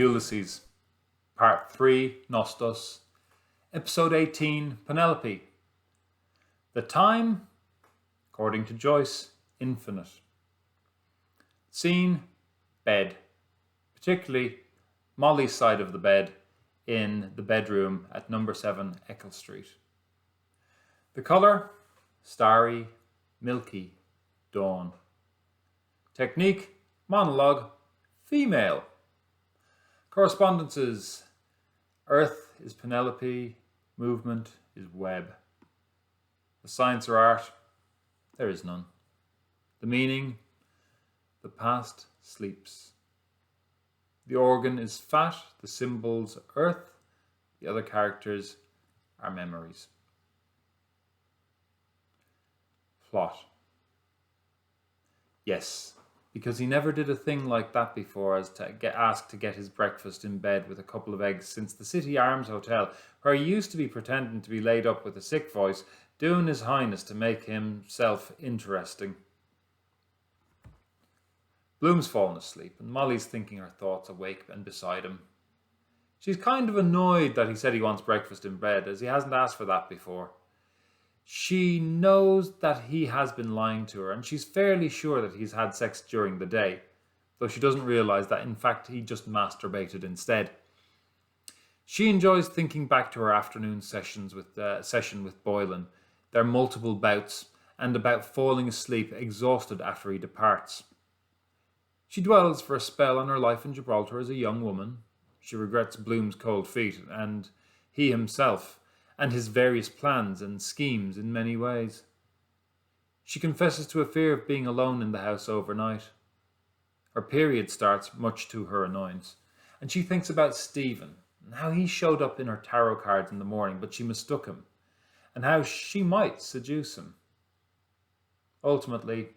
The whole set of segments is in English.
Ulysses, Part 3, Nostos, Episode 18, Penelope. The time, according to Joyce, infinite. Scene, bed, particularly Molly's side of the bed in the bedroom at number 7 Eccles Street. The colour, Starry, Milky, dawn. Technique, monologue, female. Correspondences, earth is Penelope, movement is web. The science or art, there is none. The meaning, the past sleeps. The organ is fat, the symbols earth, the other characters are memories. Plot. Yes, because he never did a thing like that before, as to get asked to get his breakfast in bed with a couple of eggs since the City Arms Hotel, where he used to be pretending to be laid up with a sick voice, doing his highness to make himself interesting. Bloom's fallen asleep, and Molly's thinking her thoughts awake and beside him. She's kind of annoyed that he said he wants breakfast in bed, as he hasn't asked for that before. She knows that he has been lying to her, and she's fairly sure that he's had sex during the day, though she doesn't realise that in fact he just masturbated instead. She enjoys thinking back to her afternoon session with Boylan, their multiple bouts, and about falling asleep exhausted after he departs. She dwells for a spell on her life in Gibraltar as a young woman. She regrets Bloom's cold feet, and he himself, and his various plans and schemes in many ways. She confesses to a fear of being alone in the house overnight. Her period starts, much to her annoyance, and she thinks about Stephen, and how he showed up in her tarot cards in the morning, but she mistook him, and how she might seduce him. Ultimately,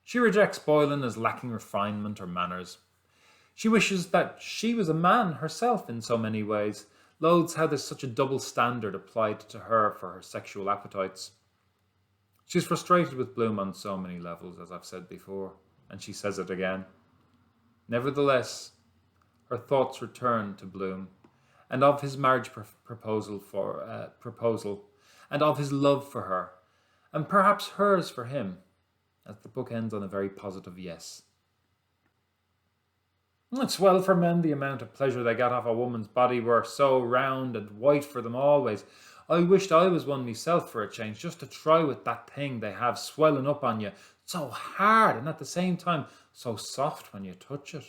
she rejects Boylan as lacking refinement or manners. She wishes that she was a man herself in so many ways, loathes how there's such a double standard applied to her for her sexual appetites. She's frustrated with Bloom on so many levels, as I've said before, and she says it again. Nevertheless, her thoughts return to Bloom, and of his marriage proposal, and of his love for her, and perhaps hers for him, as the book ends on a very positive yes. It's well for men the amount of pleasure they got off a woman's body were so round and white for them always. I wished I was one myself for a change, just to try with that thing they have swelling up on you, so hard and at the same time so soft when you touch it.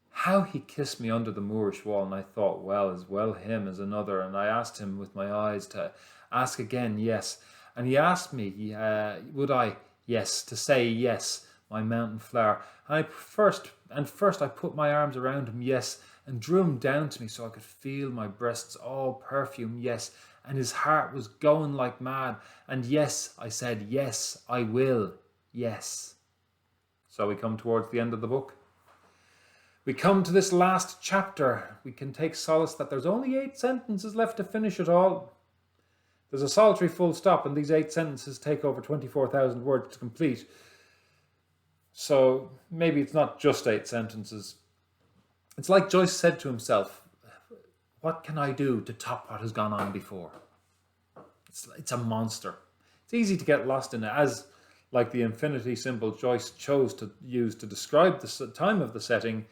How he kissed me under the Moorish wall, and I thought, well, as well him as another, and I asked him with my eyes to ask again, yes, and he asked me, would I, yes, to say yes, my mountain flower, and first I put my arms around him, yes, and drew him down to me so I could feel my breasts all perfume, yes, and his heart was going like mad, and yes, I said, yes, I will, yes. So we come towards the end of the book. We come to this last chapter. We can take solace that there's only 8 sentences left to finish it all. There's a solitary full stop, and these 8 sentences take over 24,000 words to complete. So maybe it's not just 8 sentences. It's like Joyce said to himself, what can I do to top what has gone on before? It's a monster. It's easy to get lost in it, as, like the infinity symbol Joyce chose to use to describe the time of the setting,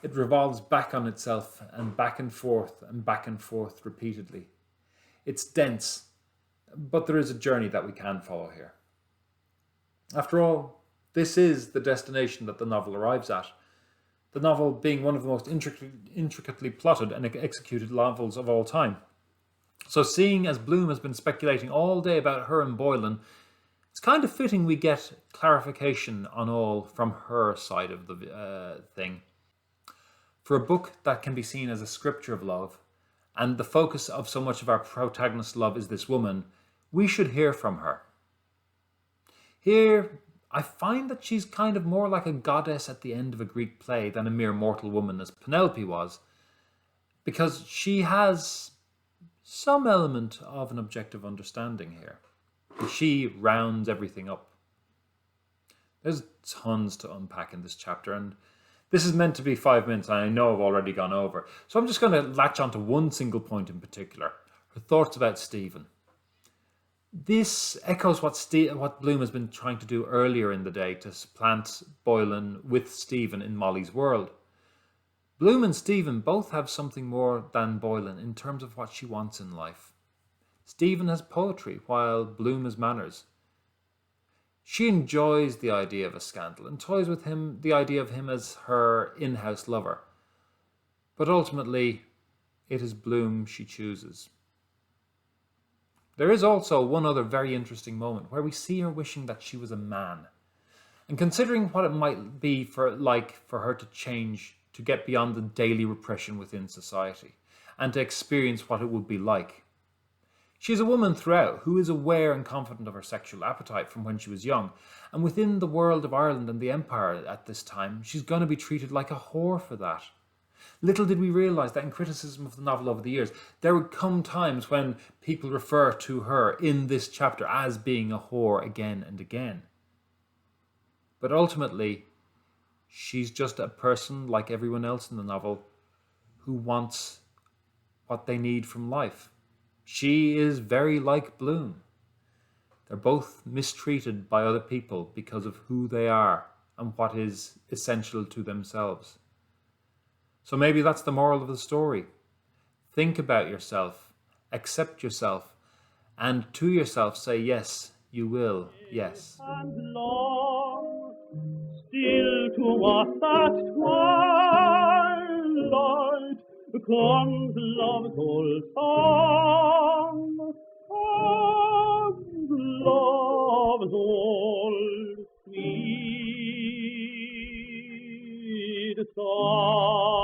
it revolves back on itself and back and forth repeatedly. It's dense, but there is a journey that we can follow here. After all, this is the destination that the novel arrives at. The novel being one of the most intricately plotted and executed novels of all time. So seeing as Bloom has been speculating all day about her and Boylan, it's kind of fitting we get clarification on all from her side of the thing. For a book that can be seen as a scripture of love, and the focus of so much of our protagonist's love is this woman, we should hear from her. Here, I find that she's kind of more like a goddess at the end of a Greek play than a mere mortal woman as Penelope was, because she has some element of an objective understanding here. She rounds everything up. There's tons to unpack in this chapter, and This is meant to be 5 minutes, and I know I've already gone over. So I'm just going to latch onto one single point in particular. Her thoughts about Stephen. This echoes what Bloom has been trying to do earlier in the day to supplant Boylan with Stephen in Molly's world. Bloom and Stephen both have something more than Boylan in terms of what she wants in life. Stephen has poetry, while Bloom has manners. She enjoys the idea of a scandal and toys with him, the idea of him as her in-house lover. But ultimately, it is Bloom she chooses. There is also one other very interesting moment where we see her wishing that she was a man. And considering what it might be for her to change, to get beyond the daily repression within society, and to experience what it would be like. She is a woman throughout who is aware and confident of her sexual appetite from when she was young, and within the world of Ireland and the Empire at this time, she's going to be treated like a whore for that. Little did we realise that in criticism of the novel over the years, there would come times when people refer to her in this chapter as being a whore again and again. But ultimately, she's just a person like everyone else in the novel who wants what they need from life. She is very like Bloom. They're both mistreated by other people because of who they are and what is essential to themselves. So maybe that's the moral of the story. Think about yourself, accept yourself, and to yourself say, yes, you will, yes. And long, still to us that twilight comes love's old song, and love's old sweet song.